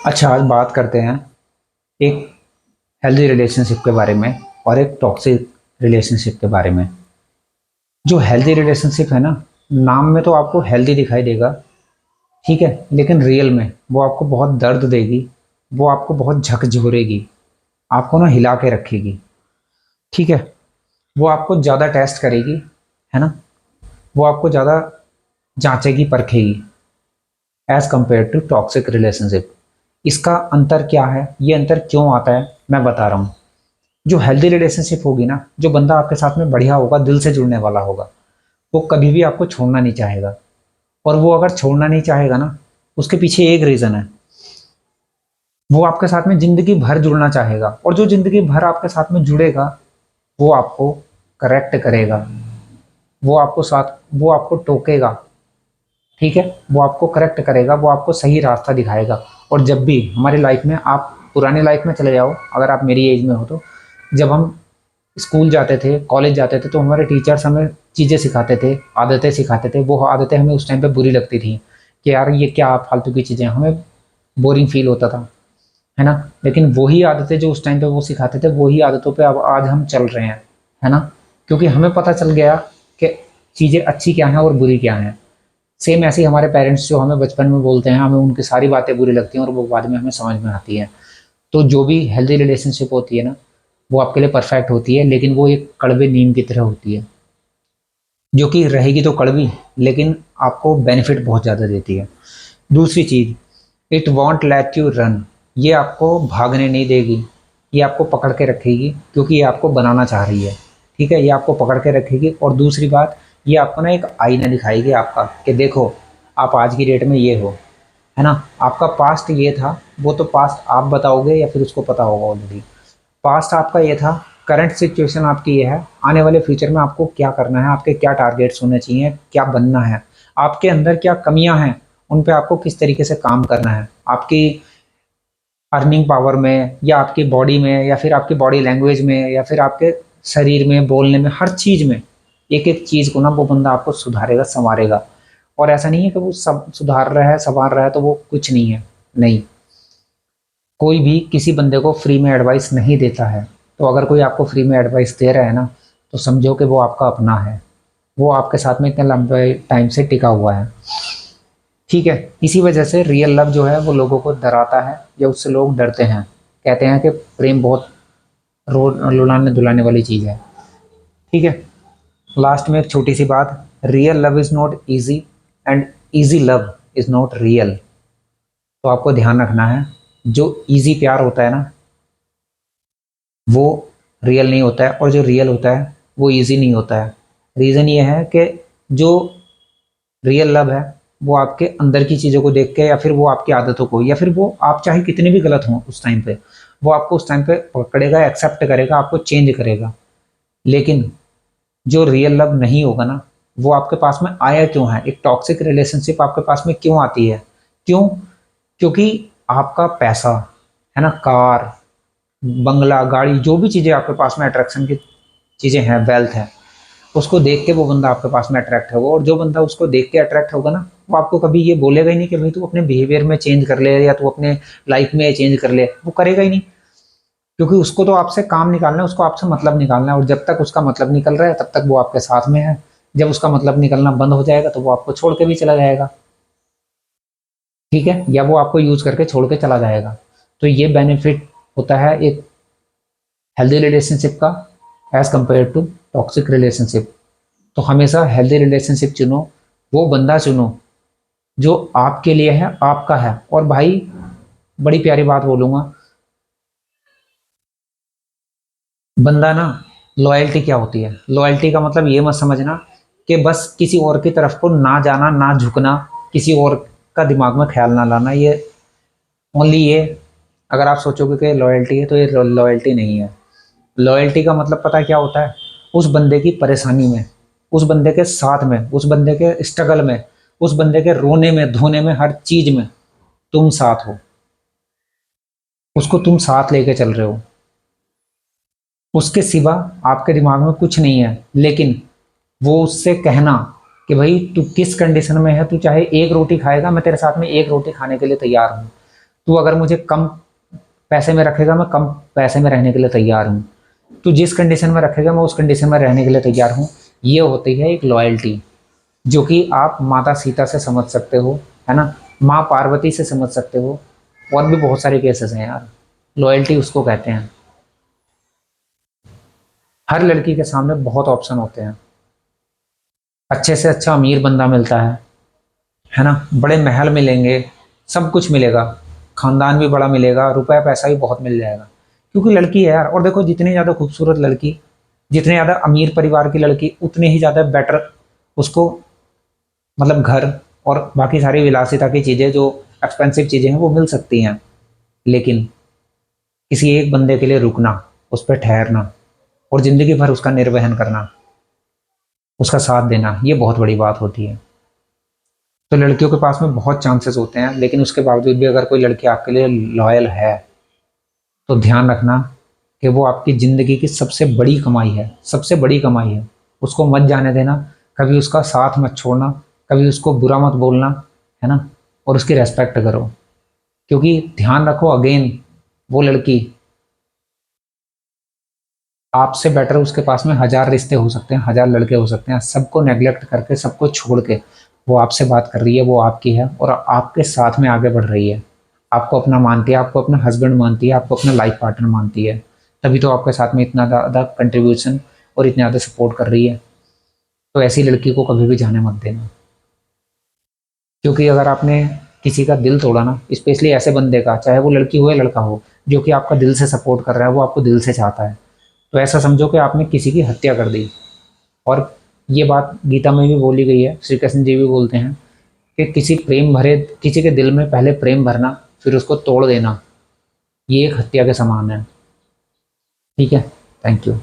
अच्छा, आज बात करते हैं एक हेल्दी रिलेशनशिप के बारे में और एक टॉक्सिक रिलेशनशिप के बारे में। जो हेल्दी रिलेशनशिप है ना, नाम में तो आपको हेल्दी दिखाई देगा, ठीक है, लेकिन रियल में वो आपको बहुत दर्द देगी। वो आपको बहुत झकझोरेगी, आपको ना हिला के रखेगी, ठीक है। वो आपको ज़्यादा टेस्ट करेगी, है ना। वो आपको ज़्यादा जांचेगी, परखेगी, as compare to toxic relationship. इसका अंतर क्या है, ये अंतर क्यों आता है, मैं बता रहा हूँ। जो हेल्दी रिलेशनशिप होगी ना, जो बंदा आपके साथ में बढ़िया होगा, दिल से जुड़ने वाला होगा, वो कभी भी आपको छोड़ना नहीं चाहेगा। और वो अगर छोड़ना नहीं चाहेगा ना, उसके पीछे एक रीज़न है। वो आपके साथ में ज़िंदगी भर जुड़ना चाहेगा, और जो ज़िंदगी भर आपके साथ में जुड़ेगा, वो आपको करेक्ट करेगा। वो आपको टोकेगा, ठीक है। वो आपको करेक्ट करेगा, वो आपको सही रास्ता दिखाएगा। और जब भी हमारी लाइफ में, आप पुरानी लाइफ में चले जाओ, अगर आप मेरी एज में हो तो, जब हम स्कूल जाते थे, कॉलेज जाते थे, तो हमारे टीचर्स हमें चीज़ें सिखाते थे, आदतें सिखाते थे। वो आदतें हमें उस टाइम पे बुरी लगती थी कि यार ये क्या फालतू की चीज़ें, हमें बोरिंग फील होता था, है ना। लेकिन वही आदतें जो उस टाइम पे वो सिखाते थे, वही आदतों पे अब आज हम चल रहे हैं, है ना। क्योंकि हमें पता चल गया कि चीज़ें अच्छी क्या हैं और बुरी क्या हैं। सेम ऐसे ही हमारे पेरेंट्स जो हमें बचपन में बोलते हैं, हमें उनकी सारी बातें बुरी लगती हैं और वो बाद में हमें समझ में आती हैं। तो जो भी हेल्दी रिलेशनशिप होती है ना, वो आपके लिए परफेक्ट होती है, लेकिन वो एक कड़वे नीम की तरह होती है, जो कि रहेगी तो कड़वी, लेकिन आपको बेनिफिट बहुत ज़्यादा देती है। दूसरी चीज़, it won't let you run. ये आपको भागने नहीं देगी, ये आपको पकड़ के रखेगी, क्योंकि ये आपको बनाना चाह रही है, ठीक है। ये आपको पकड़ के रखेगी। और दूसरी बात, ये आपको ना एक आईना दिखाएगी आपका, कि देखो आप आज की डेट में ये हो, है ना। आपका पास्ट ये था, वो तो पास्ट आप बताओगे या फिर उसको पता होगा ऑलरेडी। पास्ट आपका ये था, करंट सिचुएशन आपकी ये है, आने वाले फ्यूचर में आपको क्या करना है, आपके क्या टारगेट्स होने चाहिए, क्या बनना है, आपके अंदर क्या कमियां हैं, उन पे आपको किस तरीके से काम करना है, आपकी अर्निंग पावर में, या आपकी बॉडी में, या फिर आपकी बॉडी लैंग्वेज में, या फिर आपके शरीर में, बोलने में, हर चीज़ में। एक एक चीज़ को ना वो बंदा आपको सुधारेगा, संवारेगा। और ऐसा नहीं है कि वो सब सुधार रहा है, संवार रहा है तो वो कुछ नहीं है, नहीं। कोई भी किसी बंदे को फ्री में एडवाइस नहीं देता है। तो अगर कोई आपको फ्री में एडवाइस दे रहा है ना, तो समझो कि वो आपका अपना है, वो आपके साथ में इतने लंबे टाइम से टिका हुआ है, ठीक है। इसी वजह से रियल लव जो है वो लोगों को डराता है, या उससे लोग डरते हैं। कहते हैं कि प्रेम बहुत रो रुलाने धुलाने वाली चीज़ है, ठीक है। लास्ट में एक छोटी सी बात, real love is not easy, and easy love is not real. तो आपको ध्यान रखना है, जो ईजी प्यार होता है ना, वो रियल नहीं होता है, और जो रियल होता है वो इजी नहीं होता है। रीज़न ये है कि जो रियल लव है, वो आपके अंदर की चीज़ों को देख के, या फिर वो आपकी आदतों को, या फिर वो आप चाहे कितने भी गलत हों उस टाइम पे, वो आपको उस टाइम पे पकड़ेगा, एक्सेप्ट करेगा, आपको चेंज करेगा। लेकिन जो रियल लव नहीं होगा ना, वो आपके पास में आया क्यों है, एक टॉक्सिक रिलेशनशिप आपके पास में क्यों आती है, क्यों? क्योंकि आपका पैसा, है ना, कार, बंगला, गाड़ी, जो भी चीज़ें आपके पास में अट्रैक्शन की चीज़ें हैं, वेल्थ है, उसको देख के वो बंदा आपके पास में अट्रैक्ट होगा। और जो बंदा उसको देख के अट्रैक्ट होगा ना, वो आपको कभी ये बोलेगा ही नहीं कि भाई तू अपने बिहेवियर में चेंज कर ले, या तू अपने लाइफ में चेंज कर ले। वो करेगा ही नहीं, क्योंकि उसको तो आपसे काम निकालना है, उसको आपसे मतलब निकालना है। और जब तक उसका मतलब निकल रहा है, तब तक वो आपके साथ में है। जब उसका मतलब निकलना बंद हो जाएगा, तो वो आपको छोड़ के भी चला जाएगा, ठीक है, या वो आपको यूज करके छोड़ के चला जाएगा। तो ये बेनिफिट होता है एक हेल्दी रिलेशनशिप का, as compare to toxic relationship. तो हमेशा हेल्दी रिलेशनशिप चुनो, वो बंदा चुनो जो आपके लिए है, आपका है। और भाई, बड़ी प्यारी बात बोलूंगा, बंदा ना, लॉयल्टी क्या होती है, लॉयल्टी का मतलब ये मत समझना कि बस किसी और की तरफ को ना जाना, ना झुकना, किसी और का दिमाग में ख्याल ना लाना। ये ओनली ये, अगर आप सोचोगे कि लॉयल्टी है, तो ये लॉयल्टी नहीं है। लॉयल्टी का मतलब पता है क्या होता है? उस बंदे की परेशानी में, उस बंदे के साथ में, उस बंदे के स्ट्रगल में, उस बंदे के रोने में, धोने में, हर चीज में तुम साथ हो, उसको तुम साथ लेके चल रहे हो। उसके सिवा आपके दिमाग में कुछ नहीं है। लेकिन वो उससे कहना कि भाई तू किस कंडीशन में है, तू चाहे एक रोटी खाएगा, मैं तेरे साथ में एक रोटी खाने के लिए तैयार हूँ, तू अगर मुझे कम पैसे में रखेगा, मैं कम पैसे में रहने के लिए तैयार हूँ। तू जिस कंडीशन में रखेगा, मैं उस कंडीशन में रहने के लिए तैयार हूँ। ये होती है एक लॉयल्टी, जो कि आप माता सीता से समझ सकते हो, है ना, माँ पार्वती से समझ सकते हो। और भी बहुत सारे केसेस हैं यार। लॉयल्टी उसको कहते हैं। हर लड़की के सामने बहुत ऑप्शन होते हैं। अच्छे से अच्छा अमीर बंदा मिलता है ना, बड़े महल मिलेंगे, सब कुछ मिलेगा, खानदान भी बड़ा मिलेगा, रुपया पैसा भी बहुत मिल जाएगा, क्योंकि लड़की है यार। और देखो, जितनी ज़्यादा खूबसूरत लड़की, जितने ज़्यादा अमीर परिवार की लड़की, उतने ही ज़्यादा बेटर उसको, मतलब घर और बाकी सारी विलासिता की चीज़ें, जो एक्सपेंसिव चीज़ें हैं, वो मिल सकती हैं। लेकिन किसी एक बंदे के लिए रुकना, उस पर ठहरना और ज़िंदगी भर उसका निर्वहन करना, उसका साथ देना, ये बहुत बड़ी बात होती है। तो लड़कियों के पास में बहुत चांसेस होते हैं, लेकिन उसके बावजूद भी अगर कोई लड़की आपके लिए लॉयल है, तो ध्यान रखना कि वो आपकी ज़िंदगी की सबसे बड़ी कमाई है, सबसे बड़ी कमाई है। उसको मत जाने देना, कभी उसका साथ मत छोड़ना, कभी उसको बुरा मत बोलना, है ना, और उसकी रेस्पेक्ट करो। क्योंकि ध्यान रखो, अगेन, वो लड़की आपसे बेटर, उसके पास में हजार रिश्ते हो सकते हैं, हजार लड़के हो सकते हैं, सबको नेग्लेक्ट करके, सबको छोड़ के वो आपसे बात कर रही है, वो आपकी है और आपके साथ में आगे बढ़ रही है। आपको अपना मानती है, आपको अपना हस्बैंड मानती है, आपको अपना लाइफ पार्टनर मानती है। तभी तो आपके साथ में इतना ज़्यादा कंट्रीब्यूशन और इतना ज़्यादा सपोर्ट कर रही है। तो ऐसी लड़की को कभी भी जाने मत देना। क्योंकि अगर आपने किसी का दिल तोड़ा ना, स्पेशली ऐसे बंदे का, चाहे वो लड़की हो या लड़का हो, जो कि आपका दिल से सपोर्ट कर रहा है, वो आपको दिल से चाहता है, तो ऐसा समझो कि आपने किसी की हत्या कर दी। और ये बात गीता में भी बोली गई है, श्री कृष्ण जी भी बोलते हैं कि किसी प्रेम भरे, किसी के दिल में पहले प्रेम भरना, फिर उसको तोड़ देना, ये एक हत्या के समान है। ठीक है। Thank you.